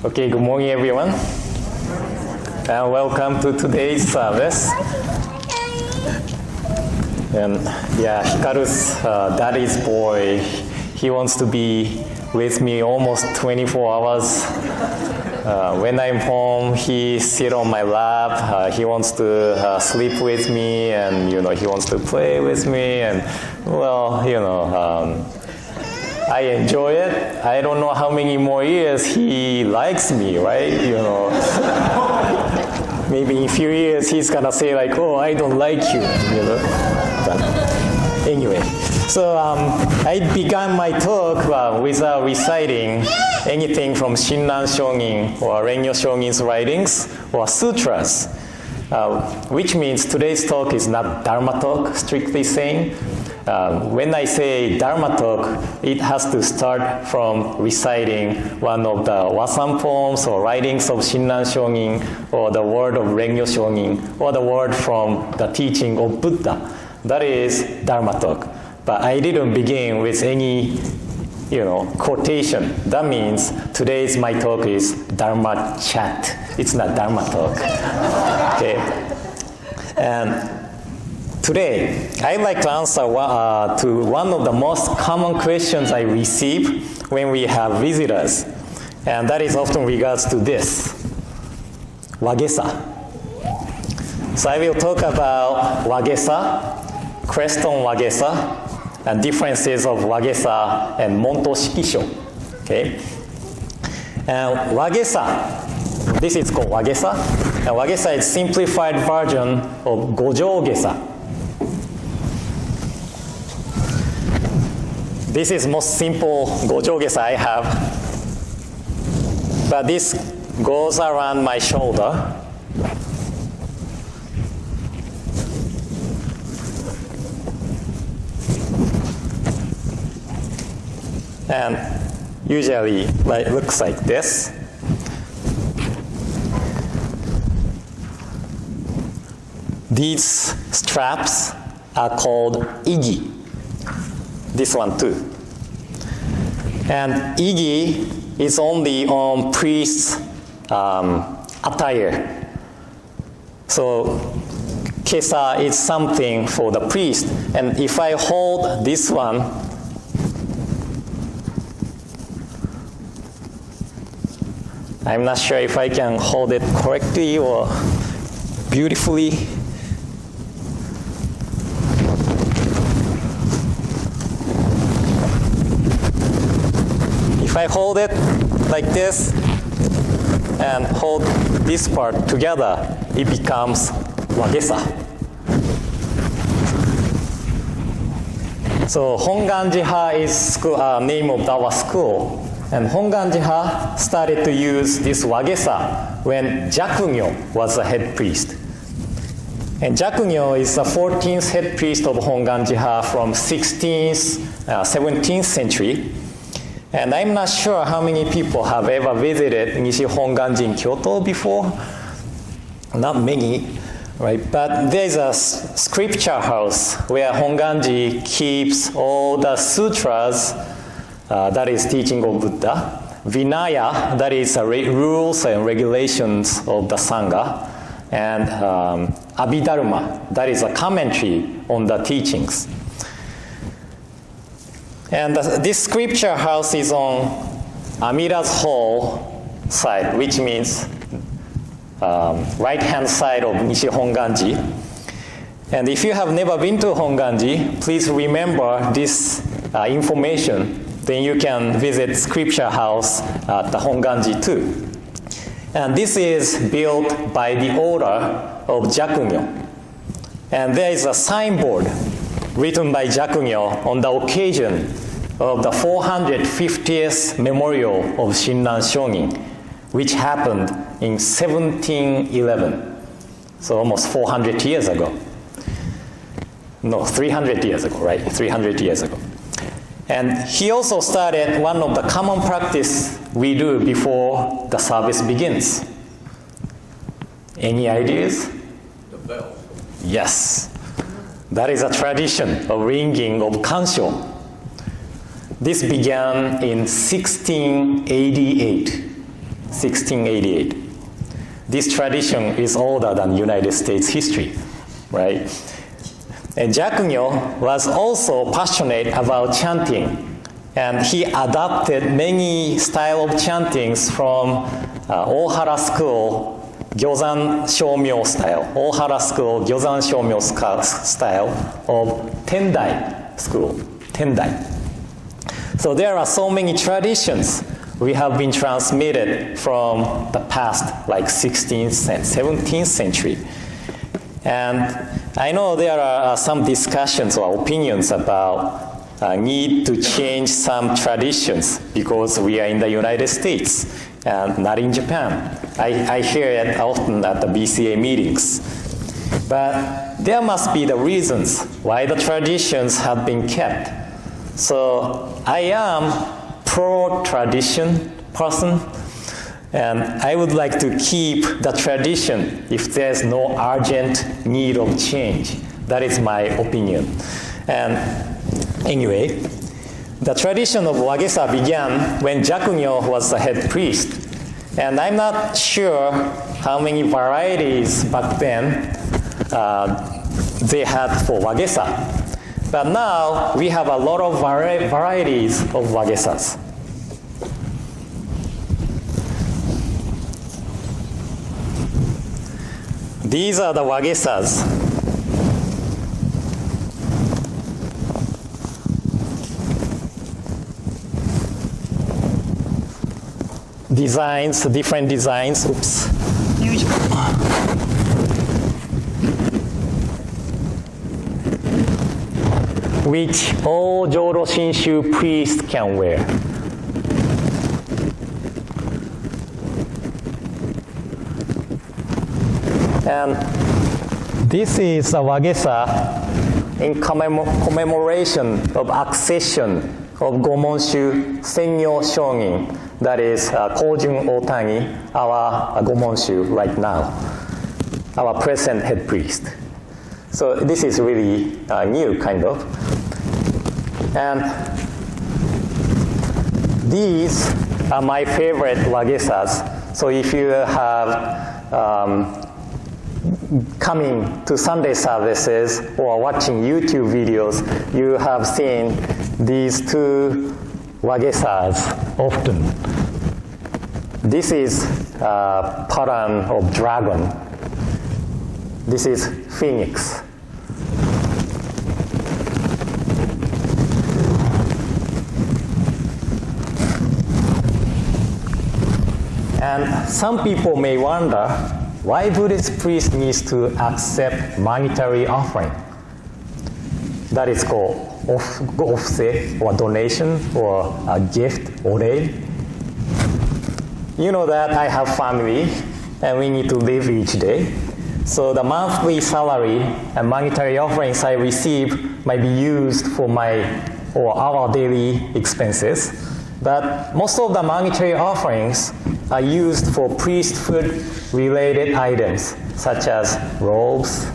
Okay, good morning everyone. And welcome to today's service. And yeah, Hikaru's daddy's boy, he wants to be with me almost 24 hours. When I'm home, he sits on my lap. He wants to sleep with me, and he wants to play with me. And I enjoy it. I don't know how many more years he likes me, right? Maybe in a few years he's gonna say like, "Oh, I don't like you," But anyway, so I began my talk without reciting anything from Shinran Shōgin or Rengyo Shōgin's writings or sutras, which means today's talk is not Dharma talk, strictly saying. When I say Dharma talk, it has to start from reciting one of the Wasan poems or writings of Shinran Shōgin or the word of Rengyo Shōgin or the word from the teaching of Buddha. That is Dharma talk. But I didn't begin with any quotation. That means today's my talk is Dharma chat. It's not Dharma talk. Okay. And today, I'd like to answer to one of the most common questions I receive when we have visitors. And that is often regards to this, Wagesa. So I will talk about Wagesa, crest on Wagesa, and differences of Wagesa and Monto Shikisho. Okay? And Wagesa, this is called Wagesa. And Wagesa is simplified version of Gojo Gesa. This is most simple Gojo Gesa I have. But this goes around my shoulder. And usually looks like this. These straps are called igi. This one too. And igi is only on priest's attire. So kesa is something for the priest. And if I hold this one, I'm not sure if I can hold it correctly or beautifully. If I hold it like this and hold this part together, it becomes Wagesa. So Hongwanji-ha is name of our school. And Hongwanji-ha started to use this Wagesa when Jakugyo was the head priest. And Jakugyo is the 14th head priest of Hongwanji-ha from 16th, 17th century. And I'm not sure how many people have ever visited Nishi Hongwanji in Kyoto before. Not many, right? But there's a scripture house where Hongwanji keeps all the sutras that is teaching of Buddha. Vinaya, that is rules and regulations of the Sangha. And Abhidharma, that is a commentary on the teachings. And this scripture house is on Amira's Hall side, which means right-hand side of Nishi Hongwanji. And if you have never been to Hongwanji, please remember this information. Then you can visit scripture house at the Hongwanji too. And this is built by the order of Jakugyo. And there is a signboard written by Jakugyo on the occasion of the 450th memorial of Shinran Shōgin, which happened in 1711. So almost 400 years ago. No, 300 years ago, right? 300 years ago. And he also started one of the common practice we do before the service begins. Any ideas? The bell. Yes. That is a tradition of ringing of kansho. This began in 1688. 1688. This tradition is older than United States history, right? And Jakunyo was also passionate about chanting, and he adopted many style of chantings from Ohara school, Gyozan Shomyo style, Ohara school, Gyozan Shomyo style of Tendai school, Tendai. So there are so many traditions we have been transmitted from the past, like 16th and 17th century. And I know there are some discussions or opinions about need to change some traditions because we are in the United States and not in Japan. I hear it often at the BCA meetings. But there must be the reasons why the traditions have been kept. So I am pro-tradition person, and I would like to keep the tradition if there's no urgent need of change. That is my opinion. And anyway, the tradition of Wagesa began when Jakunyo was the head priest. And I'm not sure how many varieties back then they had for Wagesa. But now we have a lot of varieties of Wagesas. These are the Wagesas. Designs, different designs. Oops. Which all Jodo Shinshu priests can wear. And this is a Wagesa in commemoration of accession of Gomonshu Sengyo Shogin, that is Kojun Otani, our Gomonshu right now, our present head priest. So this is really new, kind of. And these are my favorite Wagesas. So if you have coming to Sunday services or watching YouTube videos, you have seen these two Wagesas often. This is pattern of dragon. This is phoenix. And some people may wonder why Buddhist priest needs to accept monetary offering. That is called offset or donation or a gift or aid. You know that I have family and we need to live each day. So the monthly salary and monetary offerings I receive might be used for my or our daily expenses. But most of the monetary offerings are used for priesthood-related items, such as robes,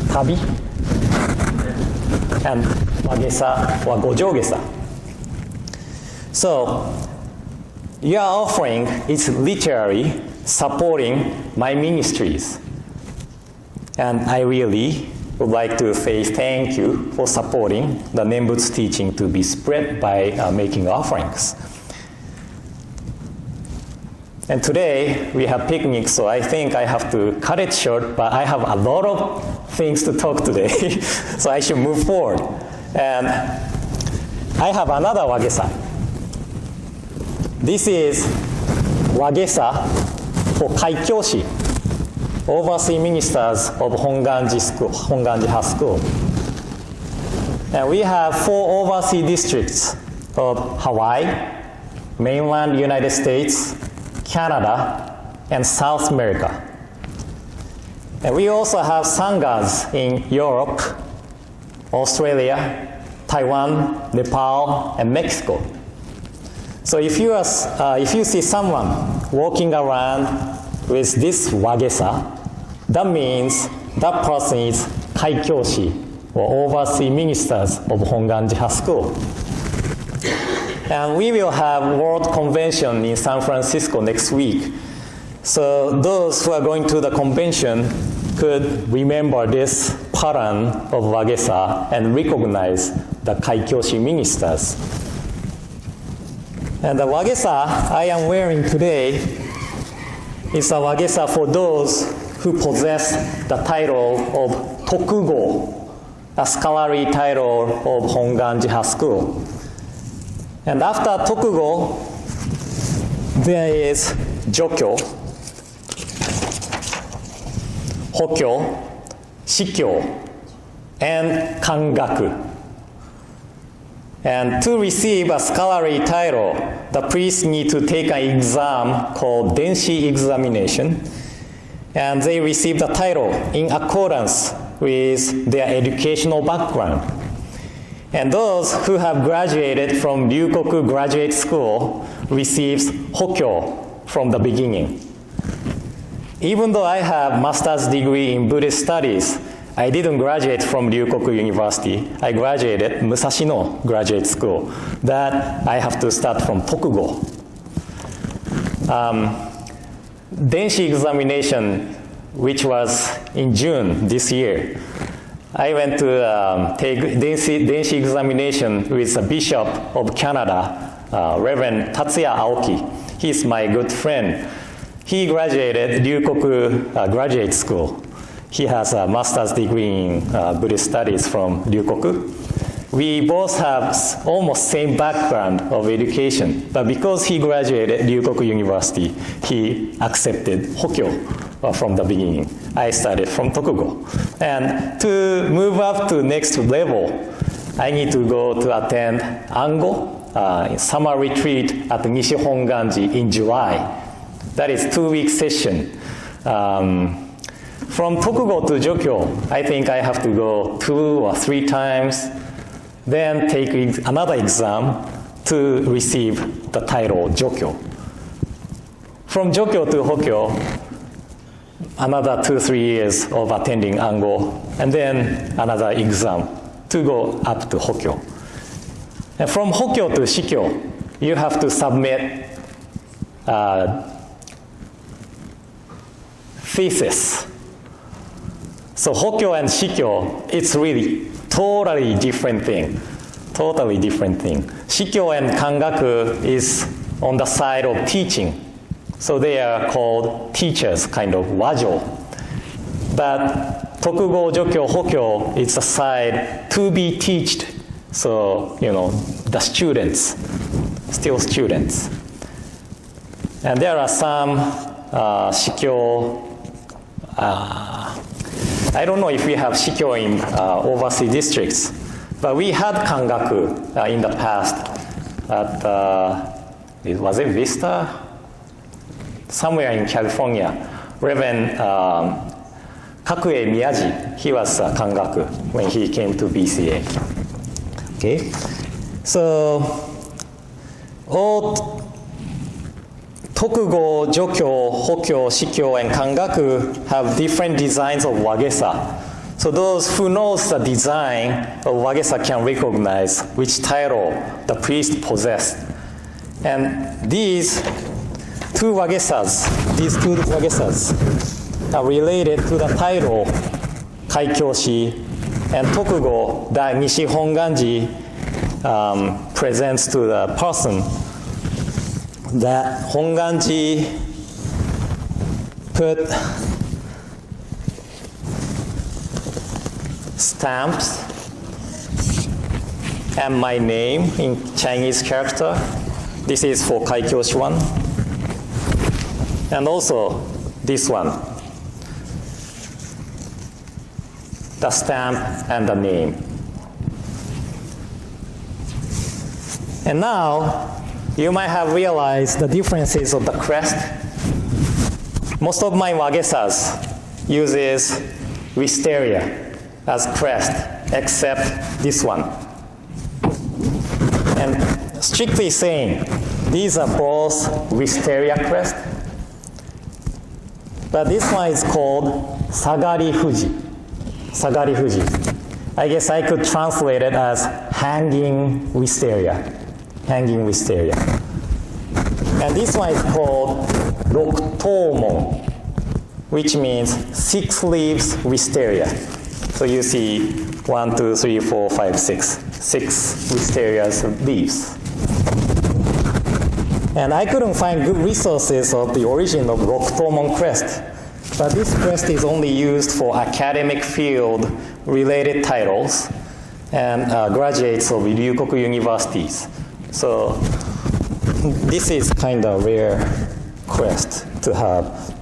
tabi, and wagesa or gojogesa. So, your offering is literally supporting my ministries. And I really would like to say thank you for supporting the Nembutsu teaching to be spread by making offerings. And today we have picnic, so I think I have to cut it short, but I have a lot of things to talk today, so I should move forward. And I have another Wagesa. This is Wagesa for Kaikyoshi, overseas ministers of Hongwanji-ha school. And we have 4 overseas districts of Hawaii, mainland United States, Canada, and South America. And we also have sanghas in Europe, Australia, Taiwan, Nepal, and Mexico. So if you see someone walking around with this Wagesa, that means that person is Kaikyoshi, or overseas ministers of Hongwanji-ha school. And we will have World Convention in San Francisco next week. So those who are going to the convention could remember this pattern of Wagesa and recognize the Kaikyoshi ministers. And the Wagesa I am wearing today is a Wagesa for those who possess the title of Tokugo, a scholarly title of Hongwanji-ha school. And after Tokugo, there is Jokyo, Hokyo, Shikyo, and Kangaku. And to receive a scholarly title, the priests need to take an exam called Denshi examination, and they receive the title in accordance with their educational background. And those who have graduated from Ryukoku Graduate School receives Hokyo from the beginning. Even though I have master's degree in Buddhist studies, I didn't graduate from Ryukoku University. I graduated Musashino Graduate School. That I have to start from Tokugo. Denshi examination, which was in June this year, I went to take Denshi examination with the Bishop of Canada, Reverend Tatsuya Aoki. He's my good friend. He graduated Ryukoku Graduate School. He has a master's degree in Buddhist studies from Ryukoku. We both have almost same background of education, but because he graduated Ryukoku University, he accepted Hokyo from the beginning. I started from Tokugo. And to move up to next level, I need to go to attend Ango, summer retreat at Nishi Hongwanji in July. That is 2-week session. From Tokugo to Jokyo, I think I have to go 2 or 3 times, then take another exam to receive the title Jokyo. From Jokyo to Hokyo, another 2-3 years of attending Ango, and then another exam to go up to Hokyo. And from Hokyo to Shikyo, you have to submit thesis. So Hokyo and Shikyo, it's really totally different thing. Totally different thing. Shikyo and Kangaku is on the side of teaching. So they are called teachers, kind of wajo. But Tokugo, Jokyo, Hokyo, it's a side to be taught. So, the students, still students. And there are some Shikyo, I don't know if we have Shikyo in overseas districts, but we had Kangaku in the past at, was it Vista? Somewhere in California. Reverend Kakue Miyaji, he was Kangaku when he came to BCA. Okay, so all Tokugo, Jokyo, Hokyo, Shikyo, and Kangaku have different designs of Wagesa. So those who knows the design of Wagesa can recognize which title the priest possessed. And these two Wagesas are related to the title Kaikyoshi, and Tokugo that Nishi Hongwanji presents to the person that Hongwanji put stamps and my name in Chinese character. This is for Kaikyoshi one. And also this one, the stamp and the name. And now, you might have realized the differences of the crest. Most of my Wagesas uses wisteria as crest, except this one. And strictly saying, these are both wisteria crest, but this one is called Sagari Fuji. Sagari Fuji. I guess I could translate it as hanging wisteria. hanging wisteria. And this one is called Roktomon, which means 6 leaves wisteria. So you see 1, 2, 3, 4, 5, 6. 6 wisteria's leaves. And I couldn't find good resources of the origin of Roktomon crest. But this crest is only used for academic field related titles and graduates of Ryukoku universities. So this is kind of rare crest to have.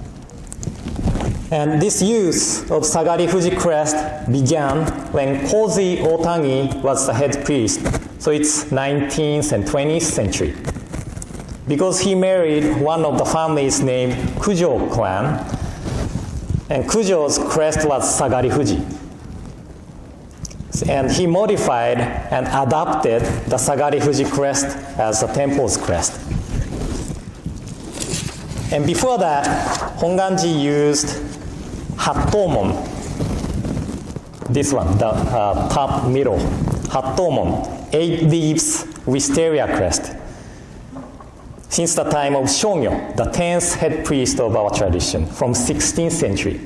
And this use of Sagari Fuji crest began when Kozi Otangi was the head priest. So it's 19th and 20th century. Because he married one of the families named Kujo clan, and Kujo's crest was Sagari Fuji. And he modified and adapted the Sagari Fuji crest as the temple's crest. And before that, Hongwanji used Hattomon. This one, the top middle. Hattomon, 8 leaves wisteria crest. Since the time of Shōgyo, the 10th head priest of our tradition, from 16th century.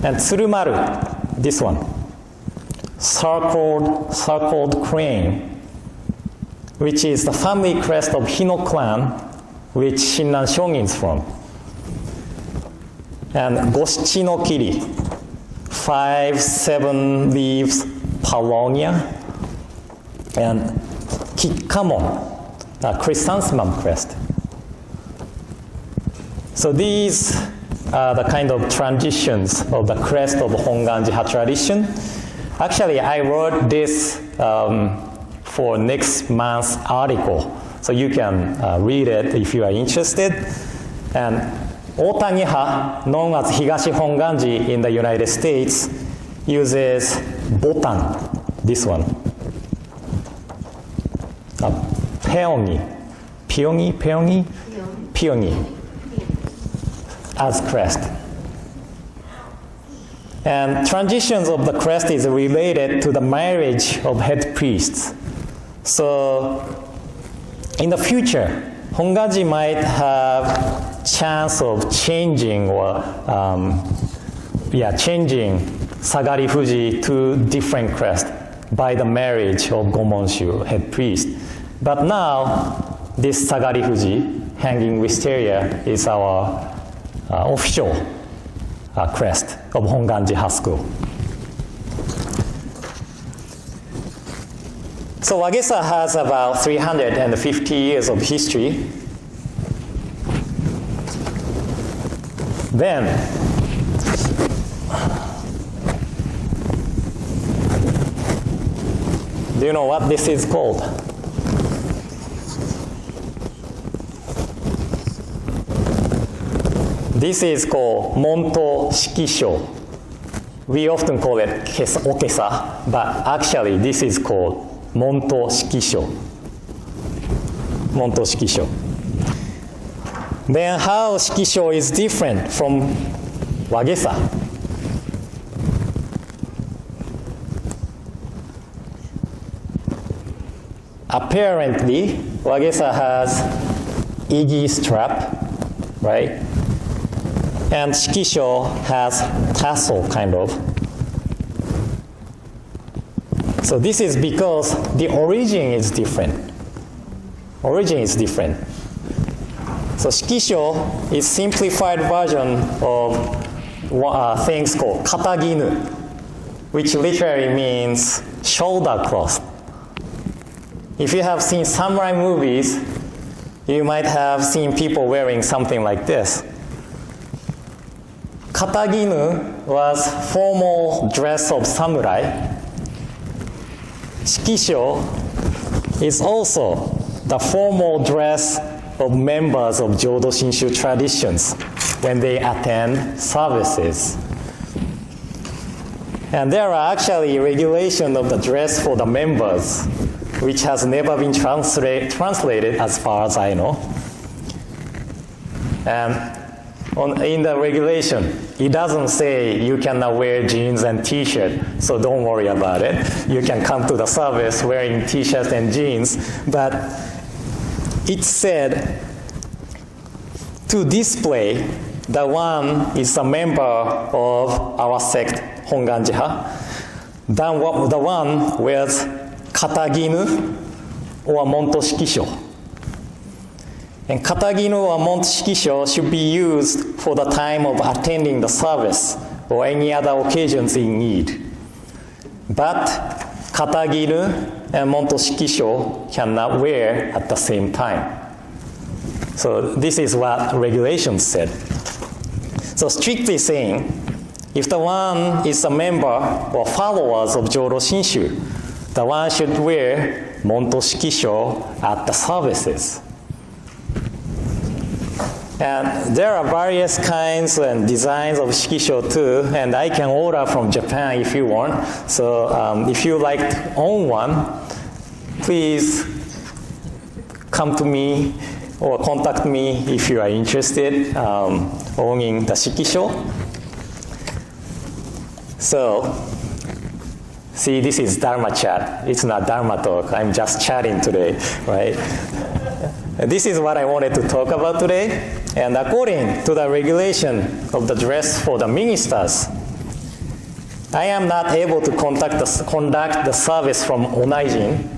And Tsurumaru, this one, circled crane, which is the family crest of Hino clan, which Shinran Shōgin is from. And Goshi no Kiri, 5, 7 leaves Paulownia, and Kikkamon, chrysanthemum crest. So these are the kind of transitions of the crest of Hongwanji-ha tradition. Actually, I wrote this for next month's article, so you can read it if you are interested. And Otangi-ha, known as Higashi Hongwanji in the United States, uses botan, this one. Peongi as crest. And transitions of the crest is related to the marriage of head priests. So in the future, Hongwanji might have chance of changing changing Sagari Fuji to different crest by the marriage of Gomonshu, head priest. But now, this Sagari Fuji, hanging wisteria, is our official crest of Hongwanji-ha school. So Wagesa has about 350 years of history. Then, do you know what this is called? This is called Monto Shikisho. We often call it Okesa, but actually this is called Monto Shikisho. Monto Shikisho. Then how Shikisho is different from Wagesa? Apparently, Wagesa has Igi strap, right? And Shikisho has tassel, kind of. So this is because the origin is different. Origin is different. So Shikisho is simplified version of things called kataginu, which literally means shoulder cloth. If you have seen samurai movies, you might have seen people wearing something like this. Kataginu was formal dress of samurai. Shikisho is also the formal dress of members of Jodo Shinshu traditions when they attend services. And there are actually regulations of the dress for the members, which has never been translated as far as I know. And in the regulation, it doesn't say you cannot wear jeans and t-shirt, so don't worry about it. You can come to the service wearing t-shirts and jeans, but it said to display the one is a member of our sect, Hongwanji-ha, the one wears kataginu or montoshikisho. And kataginu or montoshikisho should be used for the time of attending the service or any other occasions in need. But kataginu and montoshikisho cannot wear at the same time. So this is what regulations said. So strictly saying, if the one is a member or followers of Jodo Shinshu, the one should wear montoshikisho at the services. And there are various kinds and designs of shikisho too, and I can order from Japan if you want. So if you like to own one, please come to me or contact me if you are interested owning the shikisho. So, see, this is Dharma chat. It's not Dharma talk. I'm just chatting today, right? This is what I wanted to talk about today. And according to the regulation of the dress for the ministers, I am not able to conduct the service from Onaijin,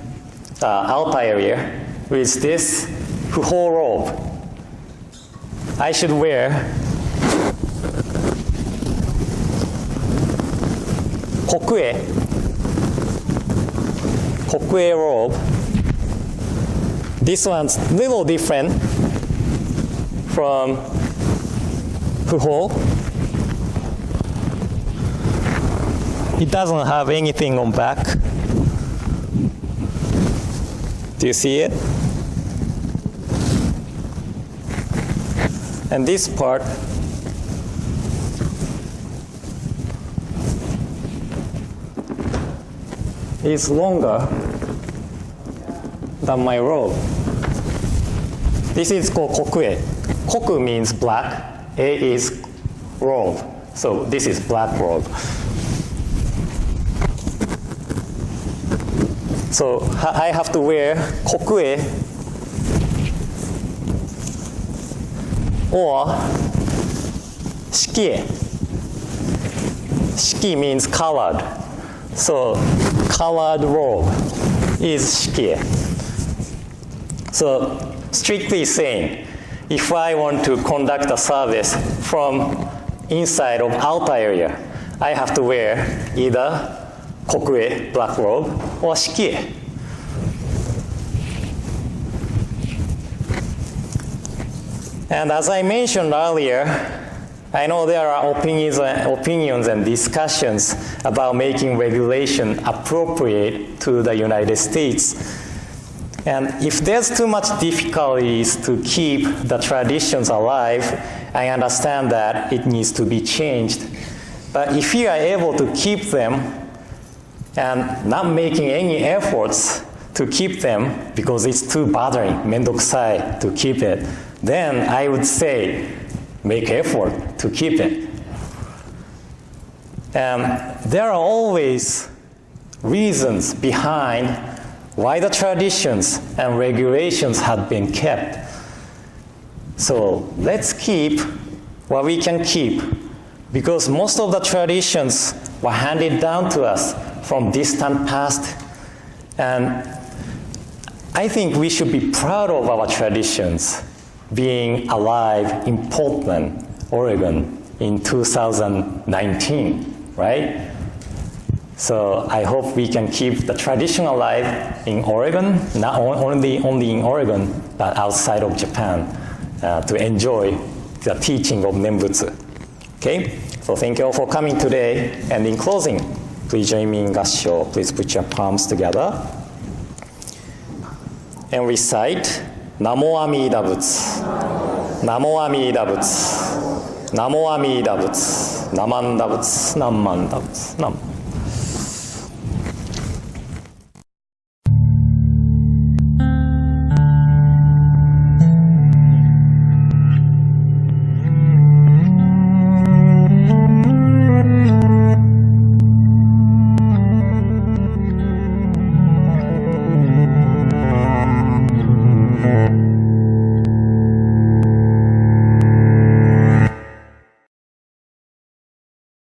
outer area, with this fuho robe. I should wear kokue robe. This one's a little different from fuho. It doesn't have anything on back. Do you see it? And this part is longer than my robe. This is called kokue. Koku means black, A is robe. So this is black robe. So I have to wear kokue or shikie. Shiki means colored. So colored robe is shikie. So strictly saying, if I want to conduct a service from inside of outer area, I have to wear either kokue, black robe, or shikie. And as I mentioned earlier, I know there are opinions and discussions about making regulation appropriate to the United States. And if there's too much difficulties to keep the traditions alive, I understand that it needs to be changed. But if you are able to keep them and not making any efforts to keep them because it's too bothering, mendokusai to keep it, then I would say make effort to keep it. And there are always reasons behind why the traditions and regulations have been kept. So let's keep what we can keep, because most of the traditions were handed down to us from distant past, and I think we should be proud of our traditions being alive in Portland, Oregon in 2019, right? So I hope we can keep the tradition alive in Oregon, not only in Oregon, but outside of Japan, to enjoy the teaching of Nembutsu. Okay? So thank you all for coming today. And in closing, please join me in gassho. Please put your palms together and recite Namo Amida Butsu, Namo Amida Butsu, Namo Amida Butsu, Namanda Butsu, Namanda Butsu, Nam.